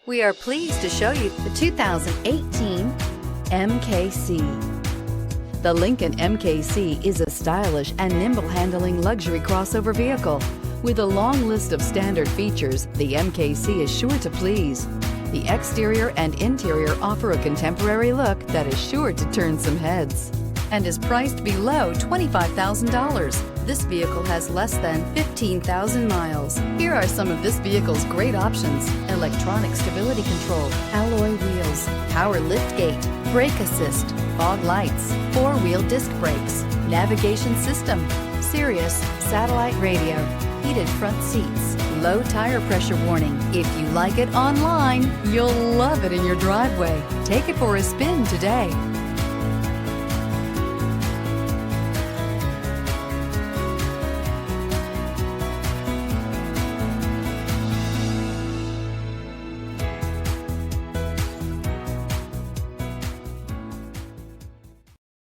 We are pleased to show you the 2018 MKC. The Lincoln MKC is a stylish and nimble-handling luxury crossover vehicle. With a long list of standard features, the MKC is sure to please. The exterior and interior offer a contemporary look that is sure to turn some heads and is priced below $25,000. This vehicle has less than 15,000 miles. Here are some of this vehicle's great options: electronic stability control, alloy wheels, power liftgate, brake assist, fog lights, four-wheel disc brakes, navigation system, Sirius satellite radio, heated front seats, low tire pressure warning. If you like it online, you'll love it in your driveway. Take it for a spin today.